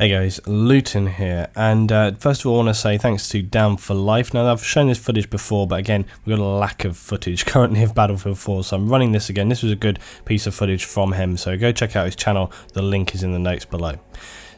Hey guys, Luton here, and first of all I want to say thanks to Down for Life. Now I've shown this footage before, but again we've got a lack of footage currently of Battlefield 4, so I'm running this again. This was a good piece of footage from him, so go check out his channel, the link is in the notes below.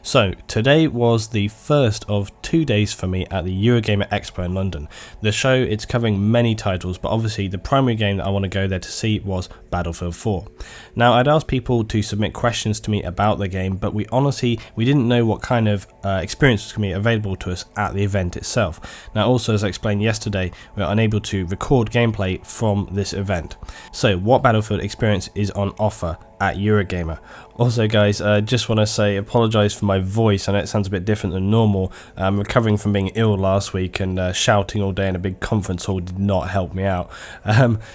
So today was the first of 2 days for me at the Eurogamer Expo in London. The show, it's covering many titles, but obviously the primary game that I want to go there to see was Battlefield 4. Now I'd asked people to submit questions to me about the game, but we didn't know what kind of experience was going to be available to us at the event itself. Now also, as I explained yesterday, we were unable to record gameplay from this event. So what Battlefield experience is on offer at Eurogamer? Also guys, just want to say apologise for my voice. I know it sounds a bit different than normal. I'm recovering from being ill last week, and shouting all day in a big conference hall did not help me out.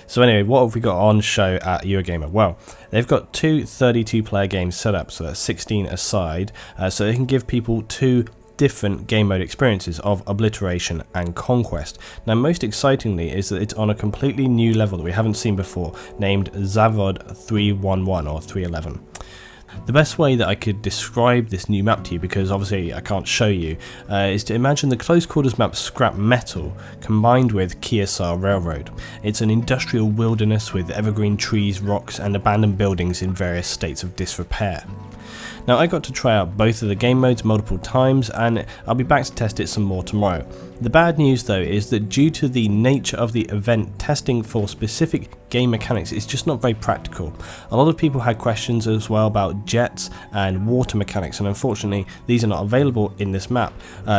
So anyway, what have we got on show at Eurogamer? Well, they've got two 32-player games set up, so that's 16 aside, so they can give people two different game mode experiences of Obliteration and Conquest. Now most excitingly is that it's on a completely new level that we haven't seen before, named Zavod 311 or 311. The best way that I could describe this new map to you, because obviously I can't show you, is to imagine the close quarters map Scrap Metal combined with Keosar Railroad. It's an industrial wilderness with evergreen trees, rocks and abandoned buildings in various states of disrepair. Now I got to try out both of the game modes multiple times, and I'll be back to test it some more tomorrow. The bad news though is that due to the nature of the event, testing for specific game mechanics is just not very practical. A lot of people had questions as well about jets and water mechanics, and unfortunately these are not available in this map.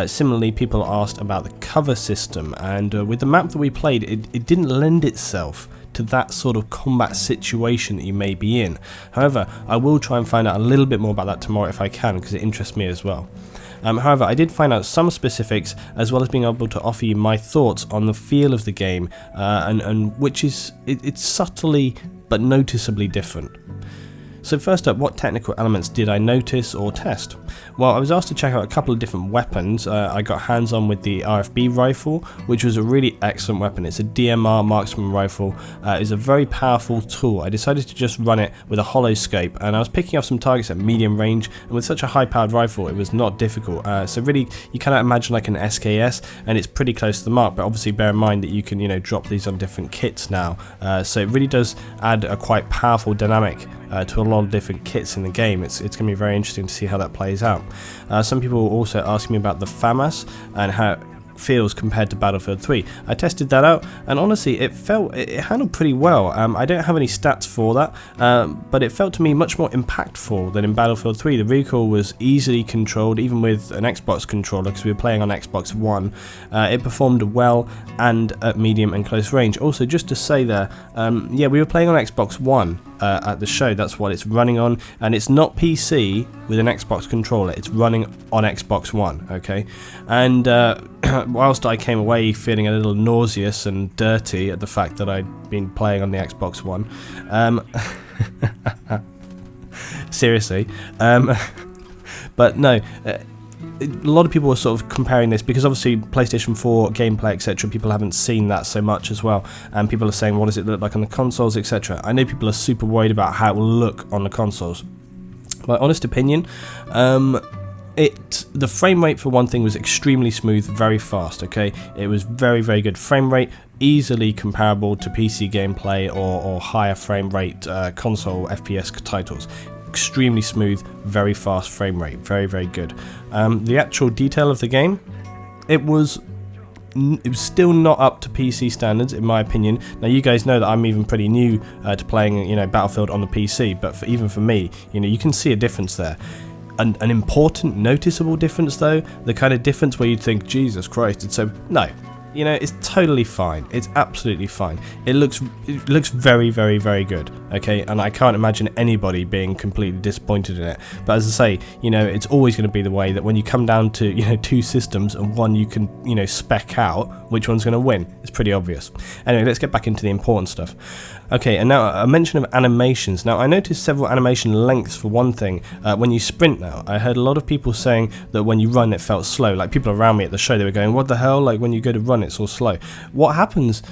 Similarly, people asked about the cover system, and with the map that we played, it didn't lend itself to that sort of combat situation that you may be in. However, I will try and find out a little bit more about that tomorrow if I can, because it interests me as well. However, I did find out some specifics, as well as being able to offer you my thoughts on the feel of the game, and which is it's subtly but noticeably different. So first up, what technical elements did I notice or test? Well, I was asked to check out a couple of different weapons. I got hands on with the RFB rifle, which was a really excellent weapon. It's a DMR marksman rifle. It's a very powerful tool. I decided to just run it with a hollow scope, and I was picking off some targets at medium range, and with such a high powered rifle it was not difficult. So really you cannot imagine like an SKS, and it's pretty close to the mark, but obviously bear in mind that you can drop these on different kits now. So it really does add a quite powerful dynamic to a lot of different kits in the game. It's going to be very interesting to see how that plays out. Some people also asked me about the FAMAS and how it feels compared to Battlefield 3. I tested that out, and honestly it handled pretty well. I don't have any stats for that, but it felt to me much more impactful than in Battlefield 3. The recoil was easily controlled, even with an Xbox controller, because we were playing on Xbox One. It performed well and at medium and close range. Also, just to say there, yeah, we were playing on Xbox One at the show. That's what it's running on, and it's not PC with an Xbox controller, it's running on Xbox One, okay? And whilst I came away feeling a little nauseous and dirty at the fact that I'd been playing on the Xbox One, seriously, but no, a lot of people were sort of comparing this, because obviously PlayStation 4 gameplay, etc., people haven't seen that so much as well, and people are saying, what does it look like on the consoles, etc. I know people are super worried about how it will look on the consoles. My honest opinion, the frame rate for one thing was extremely smooth, very fast, okay? It was very, very good frame rate, easily comparable to PC gameplay or higher frame rate console FPS titles. Extremely smooth, very fast frame rate, very, very good. The actual detail of the game, it was still not up to PC standards in my opinion. Now you guys know that I'm even pretty new to playing Battlefield on the PC, but even for me, you can see a difference there. An important, noticeable difference though, the kind of difference where you'd think, Jesus Christ, it's so... No. It's totally fine. It's absolutely fine. It looks very, very, very good, okay? And I can't imagine anybody being completely disappointed in it. But as I say, it's always going to be the way that when you come down to, two systems and one you can, spec out, which one's going to win? It's pretty obvious. Anyway, let's get back into the important stuff. Okay, and now a mention of animations. Now, I noticed several animation lengths for one thing. When you sprint now, I heard a lot of people saying that when you run it felt slow. Like people around me at the show, they were going, what the hell? Like when you go to run, it's all slow. What happens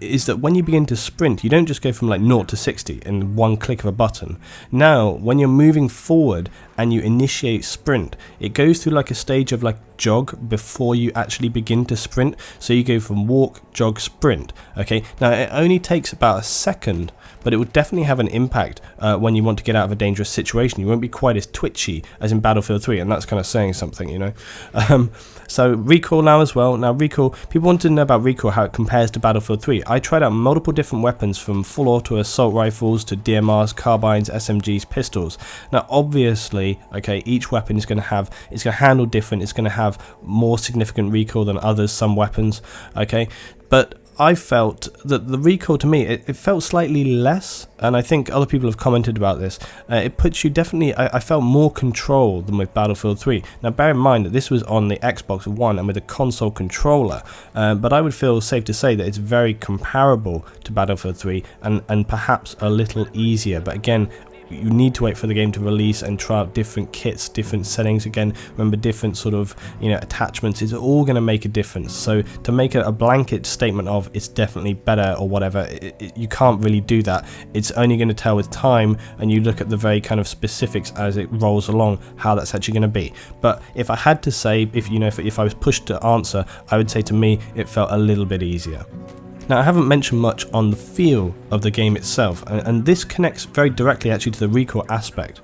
is that when you begin to sprint, you don't just go from like 0 to 60 in one click of a button. Now, when you're moving forward and you initiate sprint, it goes through like a stage of like jog before you actually begin to sprint. So you go from walk, jog, sprint. Okay, now it only takes about a second, but it will definitely have an impact when you want to get out of a dangerous situation. You won't be quite as twitchy as in Battlefield 3, and that's kind of saying something, you know. So recoil now as well. Now recoil, people want to know about recoil, how it compares to Battlefield 3. I tried out multiple different weapons, from full auto assault rifles to DMRs, carbines, SMGs, pistols. Now obviously, okay, each weapon is going to handle different. It's going to have more significant recoil than others, some weapons, okay, but I felt that the recoil, to me, it felt slightly less, and I think other people have commented about this. It puts you definitely, I felt more control than with Battlefield 3. Now bear in mind that this was on the Xbox One and with a console controller, but I would feel safe to say that it's very comparable to Battlefield 3 and perhaps a little easier, but again, you need to wait for the game to release and try out different kits, different settings. Again, remember, different sort of, you know, attachments is all going to make a difference. So to make a blanket statement of it's definitely better or whatever, you can't really do that. It's only going to tell with time, and you look at the very kind of specifics as it rolls along how that's actually going to be. But if I had to say, if I was pushed to answer, I would say to me it felt a little bit easier. Now, I haven't mentioned much on the feel of the game itself, and this connects very directly actually to the recoil aspect.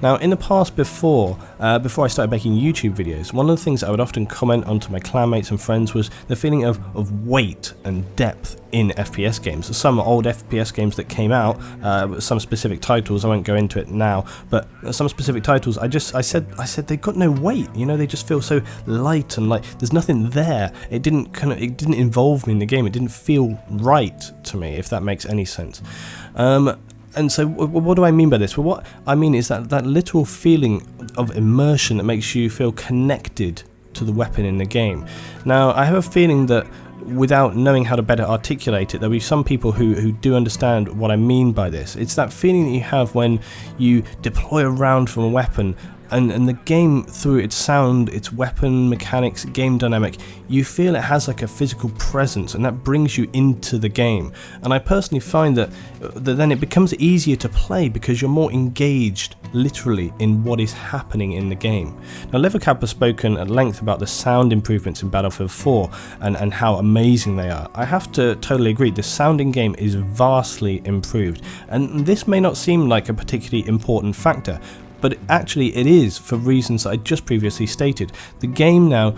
Now, in the past, before I started making YouTube videos, one of the things I would often comment onto my clanmates and friends was the feeling of weight and depth in FPS games. There's some old FPS games that came out, some specific titles, I won't go into it now, but some specific titles, I said they've got no weight, you know, they just feel so light and like there's nothing there. It didn't involve me in the game, it didn't feel right to me, if that makes any sense. And so what do I mean by this? Well, what I mean is that literal feeling of immersion that makes you feel connected to the weapon in the game. Now, I have a feeling that without knowing how to better articulate it, there'll be some people who do understand what I mean by this. It's that feeling that you have when you deploy a round from a weapon, and the game, through its sound, its weapon mechanics, game dynamic, you feel it has like a physical presence, and that brings you into the game. And I personally find that then it becomes easier to play because you're more engaged literally in what is happening in the game. Now, Livercap has spoken at length about the sound improvements in Battlefield 4 and how amazing they are. I have to totally agree, the sound in game is vastly improved, and this may not seem like a particularly important factor, but actually it is, for reasons I just previously stated. The game now,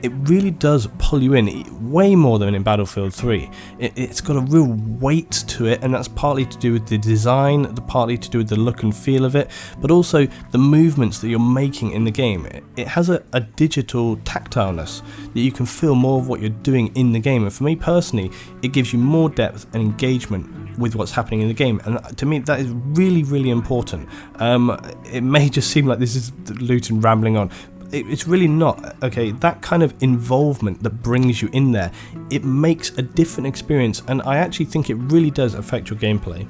it really does pull you in way more than in Battlefield 3. It's got a real weight to it, and that's partly to do with the design, partly to do with the look and feel of it, but also the movements that you're making in the game. It has a digital tactileness that you can feel more of what you're doing in the game, and for me personally, it gives you more depth and engagement with what's happening in the game, and to me that is really, really important. It may just seem like this is Luton rambling on. It's really not, okay? That kind of involvement that brings you in there, it makes a different experience, and I actually think it really does affect your gameplay.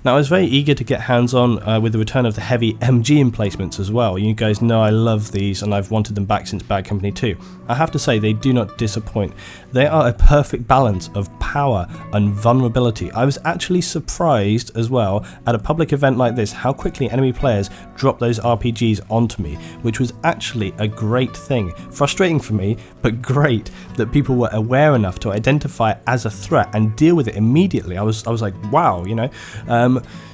Now, I was very eager to get hands-on with the return of the heavy MG emplacements as well. You guys know I love these, and I've wanted them back since Bad Company 2. I have to say, they do not disappoint. They are a perfect balance of power and vulnerability. I was actually surprised as well at a public event like this how quickly enemy players dropped those RPGs onto me, which was actually a great thing. Frustrating for me, but great that people were aware enough to identify it as a threat and deal with it immediately. I was like, wow, you know.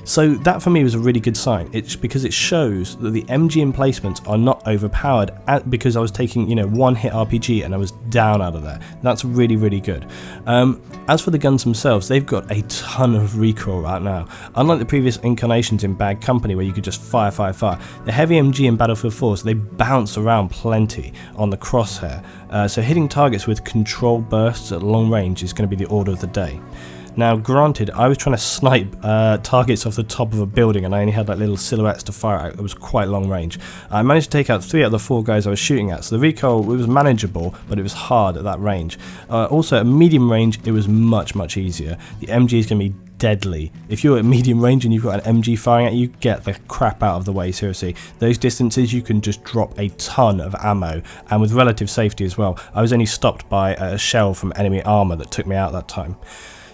So that for me was a really good sign. It's because it shows that the MG emplacements are not overpowered, because I was taking, one hit RPG and I was down out of there. That's really, really good. As for the guns themselves, they've got a ton of recoil right now. Unlike the previous incarnations in Bad Company where you could just fire, the heavy MG in Battlefield 4, so they bounce around plenty on the crosshair. So hitting targets with controlled bursts at long range is going to be the order of the day. Now, granted, I was trying to snipe targets off the top of a building, and I only had like little silhouettes to fire at. It was quite long range. I managed to take out 3 out of the 4 guys I was shooting at, so the recoil, it was manageable, but it was hard at that range. Also, at medium range, it was much, much easier. The MG is going to be deadly. If you're at medium range and you've got an MG firing at you, get the crap out of the way, seriously. Those distances you can just drop a ton of ammo, and with relative safety as well. I was only stopped by a shell from enemy armor that took me out that time.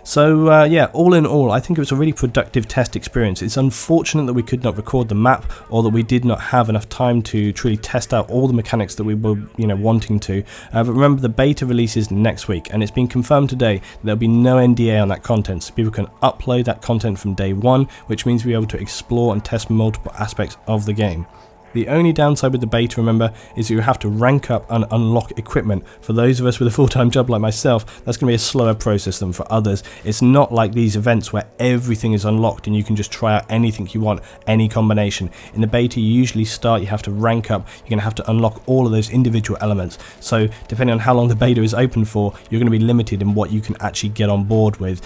So yeah, all in all, I think it was a really productive test experience. It's unfortunate that we could not record the map, or that we did not have enough time to truly test out all the mechanics that we were, wanting to. But remember, the beta releases next week, and it's been confirmed today that there'll be no NDA on that content, so people can upload that content from day one, which means we'll be able to explore and test multiple aspects of the game. The only downside with the beta, remember, is that you have to rank up and unlock equipment. For those of us with a full-time job like myself, that's going to be a slower process than for others. It's not like these events where everything is unlocked and you can just try out anything you want, any combination. In the beta, you usually start, you have to rank up, you're going to have to unlock all of those individual elements. So depending on how long the beta is open for, you're going to be limited in what you can actually get on board with,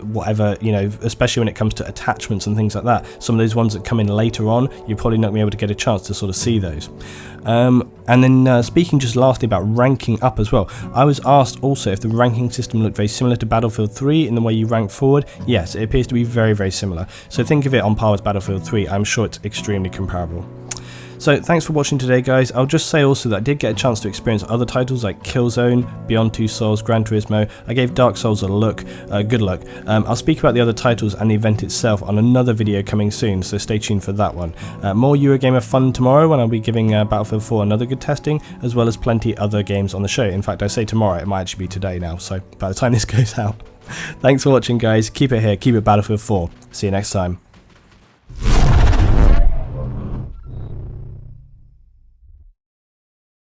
whatever, especially when it comes to attachments and things like that. Some of those ones that come in later on, you're probably not going to be able to get a chance to sort of see those. And then speaking just lastly about ranking up as well, I was asked also if the ranking system looked very similar to Battlefield 3 in the way you rank forward. Yes, it appears to be very, very similar. So think of it on par with Battlefield 3. I'm sure it's extremely comparable. So thanks for watching today, guys. I'll just say also that I did get a chance to experience other titles like Killzone, Beyond Two Souls, Gran Turismo. I gave Dark Souls a look. Good luck. I'll speak about the other titles and the event itself on another video coming soon, so stay tuned for that one. More Eurogamer fun tomorrow when I'll be giving Battlefield 4 another good testing, as well as plenty other games on the show. In fact, I say tomorrow, it might actually be today now, so by the time this goes out. Thanks for watching, guys. Keep it here, keep it Battlefield 4. See you next time.